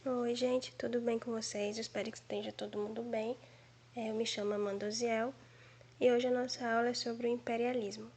Oi, gente, tudo bem com vocês? Espero que esteja todo mundo bem. Eu me chamo Amanda Oziel e hoje a nossa aula é sobre o imperialismo.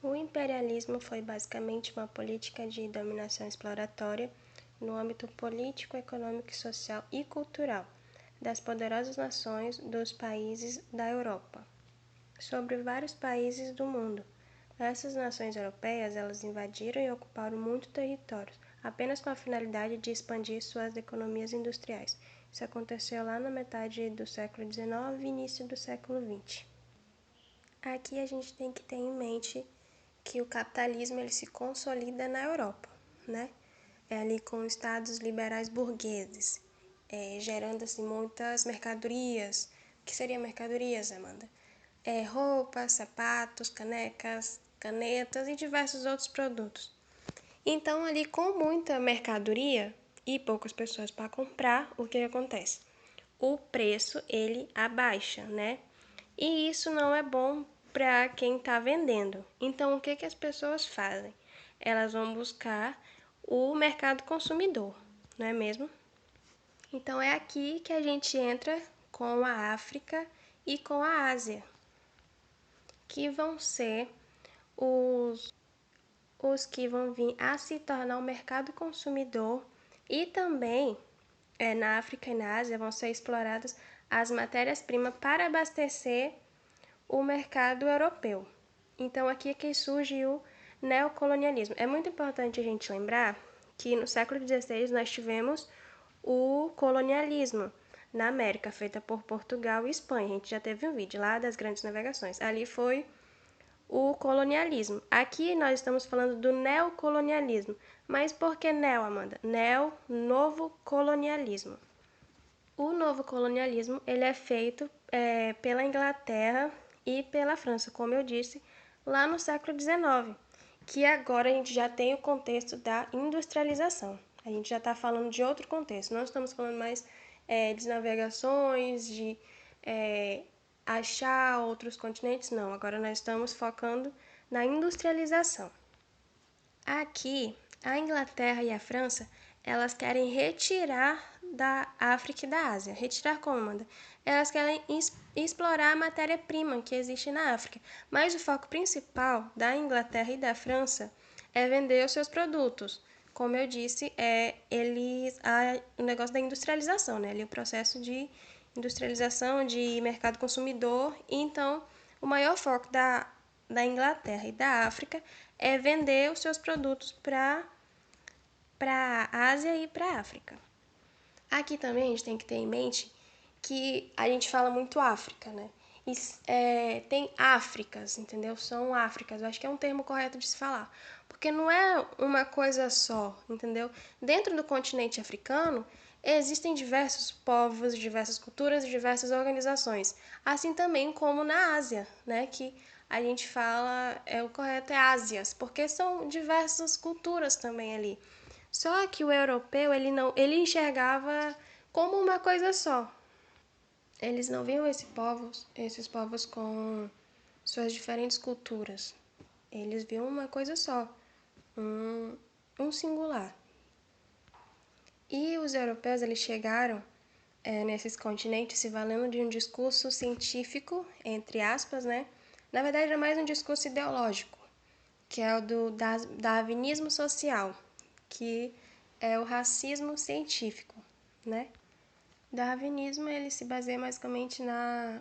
O imperialismo foi basicamente uma política de dominação exploratória no âmbito político, econômico, social e cultural das poderosas nações dos países da Europa sobre vários países do mundo. Essas nações europeias, elas invadiram e ocuparam muitos territórios, apenas com a finalidade de expandir suas economias industriais. Isso aconteceu lá na metade do século XIX e início do século XX. Aqui a gente tem que ter em mente que o capitalismo ele se consolida na Europa, né? É ali com estados liberais burgueses, gerando assim muitas mercadorias. O que seriam mercadorias, Amanda? Roupas, sapatos, canecas, canetas e diversos outros produtos. Então, ali com muita mercadoria e poucas pessoas para comprar, o que acontece? O preço ele abaixa, né? E isso não é bom para quem está vendendo. Então, o que as pessoas fazem? Elas vão buscar o mercado consumidor, não é mesmo? Então, é aqui que a gente entra com a África e com a Ásia, que vão ser os que vão vir a se tornar o mercado consumidor e também na África e na Ásia vão ser exploradas as matérias-primas para abastecer o mercado europeu. Então aqui é que surge o neocolonialismo. É muito importante a gente lembrar que no século XVI nós tivemos o colonialismo na América, feita por Portugal e Espanha. A gente já teve um vídeo lá das grandes navegações. Ali foi o colonialismo. Aqui nós estamos falando do neocolonialismo. Mas por que neo, Amanda? Neo, novo colonialismo. O novo colonialismo ele é feito pela Inglaterra e pela França, como eu disse, lá no século XIX, que agora a gente já tem o contexto da industrialização. A gente já está falando de outro contexto, não estamos falando mais de navegações, de achar outros continentes, não. Agora nós estamos focando na industrialização. Aqui, a Inglaterra e a França, elas querem retirar da África e da Ásia. Retirar como, Amanda? Elas querem explorar a matéria-prima que existe na África. Mas o foco principal da Inglaterra e da França é vender os seus produtos. Como eu disse, o negócio da industrialização, né? Ali o processo de industrialização, de mercado consumidor. Então, o maior foco da Inglaterra e da África é vender os seus produtos para a Ásia e para a África. Aqui também a gente tem que ter em mente que a gente fala muito África, né? Tem Áfricas, entendeu? São Áfricas, eu acho que é um termo correto de se falar. Porque não é uma coisa só, entendeu? Dentro do continente africano, existem diversos povos, diversas culturas e diversas organizações. Assim também como na Ásia, né? Que a gente fala, o correto é Ásias, porque são diversas culturas também ali. Só que o europeu, ele enxergava como uma coisa só. Eles não viam esses povos com suas diferentes culturas. Eles viam uma coisa só, um singular. E os europeus, eles chegaram nesses continentes se valendo de um discurso científico, entre aspas, né? Na verdade, é mais um discurso ideológico, que é o do darwinismo social, que é o racismo científico, né? Darwinismo ele se baseia basicamente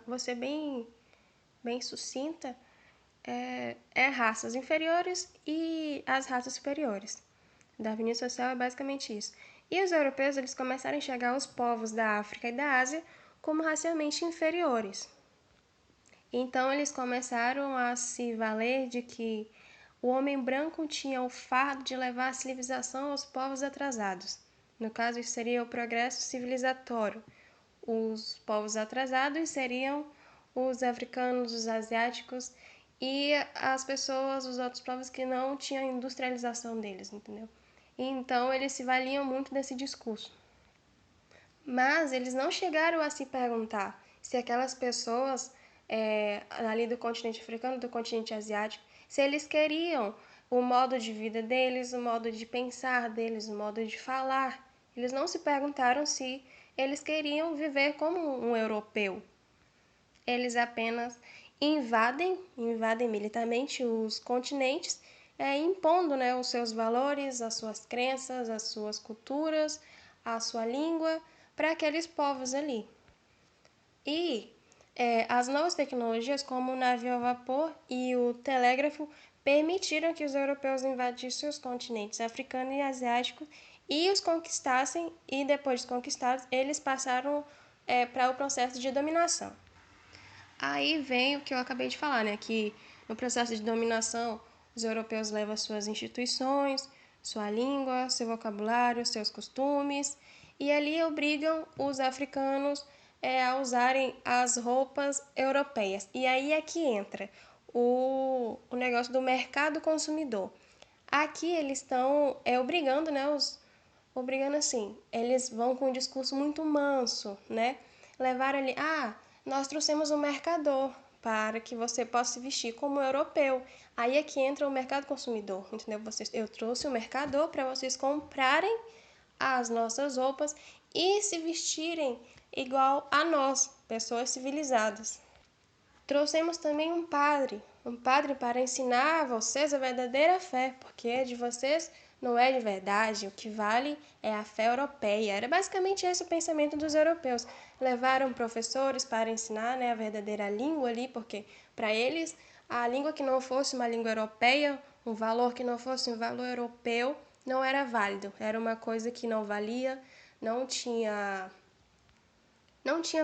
vou ser bem sucinta, raças inferiores e as raças superiores. Darwinismo social é basicamente isso. E os europeus eles começaram a enxergar os povos da África e da Ásia como racialmente inferiores. Então eles começaram a se valer de que o homem branco tinha o fardo de levar a civilização aos povos atrasados. No caso, isso seria o progresso civilizatório. Os povos atrasados seriam os africanos, os asiáticos e as pessoas, os outros povos que não tinham a industrialização deles, entendeu? Então eles se valiam muito desse discurso. Mas eles não chegaram a se perguntar se aquelas pessoas ali do continente africano, do continente asiático, se eles queriam o modo de vida deles, o modo de pensar deles, o modo de falar Eles não se perguntaram se eles queriam viver como um europeu. Eles apenas invadem militarmente os continentes, impondo, né, os seus valores, as suas crenças, as suas culturas, a sua língua para aqueles povos ali. E as novas tecnologias, como o navio a vapor e o telégrafo, permitiram que os europeus invadissem os continentes africano e asiático e os conquistassem, e depois de conquistados, eles passaram para o processo de dominação. Aí vem o que eu acabei de falar, né? Que no processo de dominação, os europeus levam suas instituições, sua língua, seu vocabulário, seus costumes, e ali obrigam os africanos a usarem as roupas europeias. E aí é que entra o negócio do mercado consumidor. Aqui eles estão obrigando, né? Obrigando assim, eles vão com um discurso muito manso, né? Levar ali, nós trouxemos um mercador para que você possa se vestir como europeu. Aí é que entra o mercado consumidor, entendeu? Eu trouxe o mercador para vocês comprarem as nossas roupas e se vestirem igual a nós, pessoas civilizadas. Trouxemos também um padre para ensinar a vocês a verdadeira fé, porque de vocês não é de verdade, o que vale é a fé europeia. Era basicamente esse o pensamento dos europeus. Levaram professores para ensinar, né, a verdadeira língua ali, porque para eles a língua que não fosse uma língua europeia, um valor que não fosse um valor europeu, não era válido. Era uma coisa que não valia, não tinha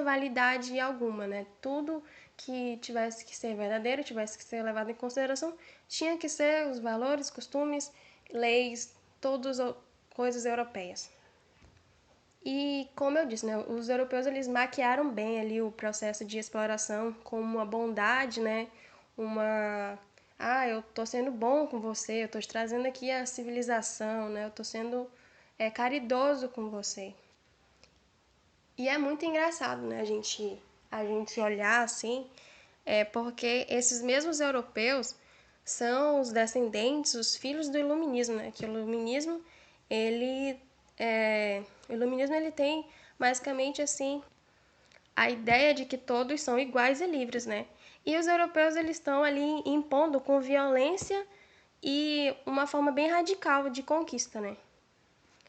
validade alguma, né? Tudo que tivesse que ser verdadeiro, tivesse que ser levado em consideração, tinha que ser os valores, costumes, leis, todas coisas europeias. E como eu disse, né, os europeus eles maquiaram bem ali o processo de exploração com uma bondade, né? Eu tô sendo bom com você, eu tô te trazendo aqui a civilização, né? Eu tô sendo caridoso com você. E é muito engraçado, né, a gente olhar assim, porque esses mesmos europeus são os descendentes, os filhos do iluminismo, né? Que ele, o iluminismo ele tem basicamente assim a ideia de que todos são iguais e livres, né? E os europeus eles estão ali impondo com violência e uma forma bem radical de conquista, né?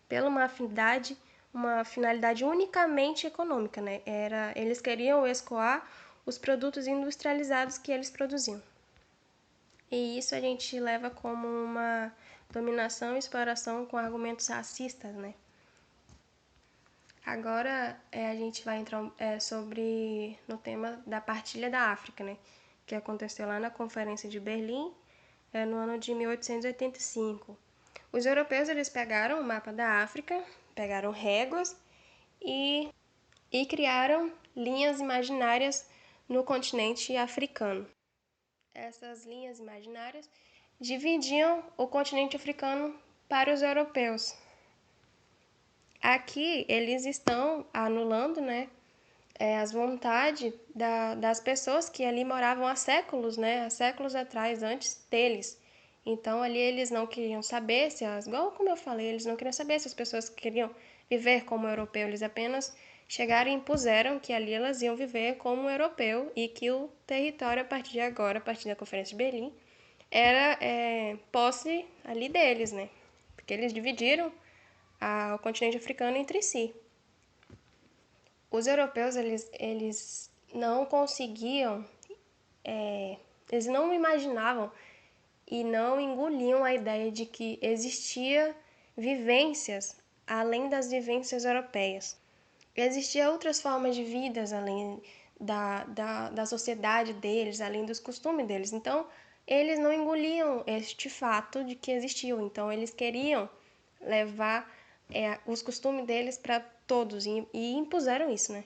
Pela uma finalidade unicamente econômica, né? Eles queriam escoar os produtos industrializados que eles produziam. E isso a gente leva como uma dominação e exploração com argumentos racistas, né? Agora a gente vai entrar no tema da partilha da África, né? Que aconteceu lá na Conferência de Berlim, no ano de 1885. Os europeus eles pegaram o mapa da África, pegaram réguas e criaram linhas imaginárias no continente africano. Essas linhas imaginárias dividiam o continente africano para os europeus. Aqui eles estão anulando, né, as vontades das pessoas que ali moravam há séculos, né, há séculos atrás, antes deles. Então ali eles não queriam saber igual como eu falei, eles não queriam saber se as pessoas queriam viver como europeu, eles apenas chegaram e impuseram que ali elas iam viver como um europeu e que o território a partir de agora, a partir da Conferência de Berlim, era posse ali deles, né? Porque eles dividiram o continente africano entre si. Os europeus, eles não conseguiam, eles não imaginavam e não engoliam a ideia de que existia vivências além das vivências europeias. Existiam outras formas de vidas além da sociedade deles, além dos costumes deles. Então, eles não engoliam este fato de que existiam. Então, eles queriam levar os costumes deles para todos e impuseram isso, né?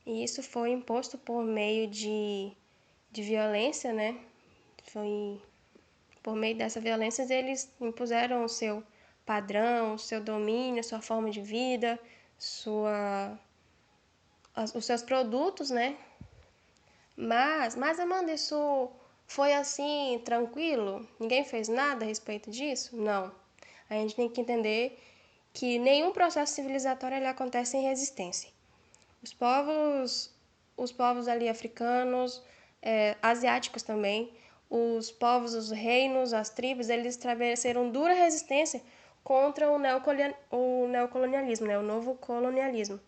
E isso foi imposto por meio de violência, né? Foi por meio dessa violência eles impuseram o seu padrão, o seu domínio, sua forma de vida, os seus produtos, né? Mas Amanda, isso foi assim, tranquilo? Ninguém fez nada a respeito disso? Não. A gente tem que entender que nenhum processo civilizatório ele acontece em resistência. Os povos ali africanos, asiáticos também, os povos, os reinos, as tribos, eles estabeleceram dura resistência contra o neocolonialismo, né, o novo colonialismo.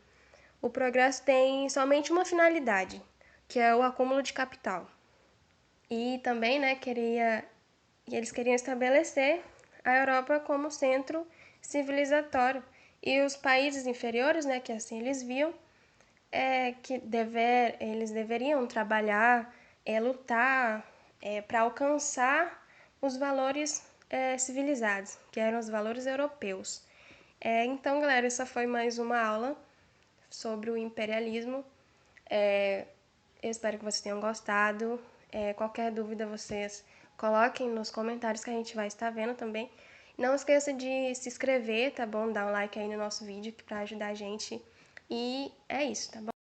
O progresso tem somente uma finalidade, que é o acúmulo de capital. E também, né, eles queriam estabelecer a Europa como centro civilizatório. E os países inferiores, né, que assim eles viam, eles deveriam trabalhar, lutar para alcançar os valores civilizados, que eram os valores europeus. Então, galera, essa foi mais uma aula sobre o imperialismo. Eu espero que vocês tenham gostado. Qualquer dúvida, vocês coloquem nos comentários que a gente vai estar vendo também. Não esqueça de se inscrever, tá bom? Dar um like aí no nosso vídeo para ajudar a gente. E é isso, tá bom?